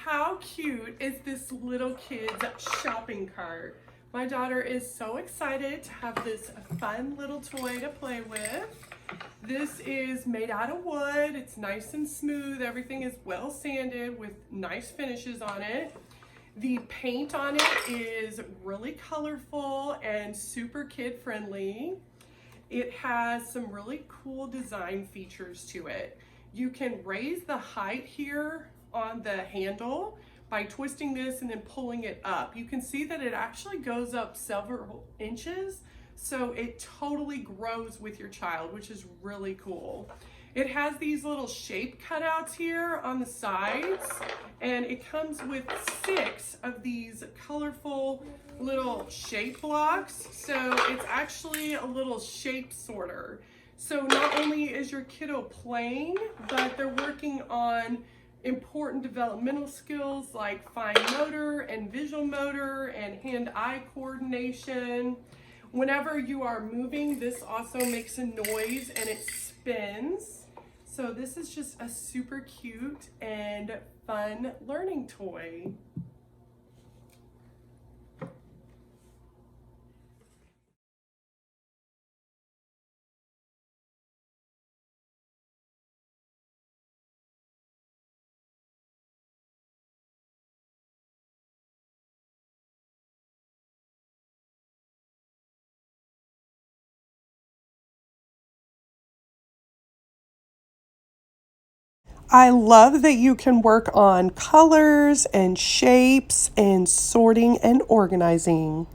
How cute is this little kid's shopping cart? My daughter is so excited to have this fun little toy to play with. This is made out of wood. It's nice and smooth. Everything is well sanded with nice finishes on it. The paint on it is really colorful and super kid friendly. It has some really cool design features to it. You can raise the height here on the handle by twisting this and then pulling it up. You can see that it actually goes up several inches, so it totally grows with your child, which is really cool. It has these little shape cutouts here on the sides, and it comes with 6 of these colorful little shape blocks. So it's actually a little shape sorter. So not only is your kiddo playing, but they're working on important developmental skills like fine motor and visual motor and hand-eye coordination. Whenever you are moving, this also makes a noise and it spins. So this is just a super cute and fun learning toy. I love that you can work on colors and shapes and sorting and organizing.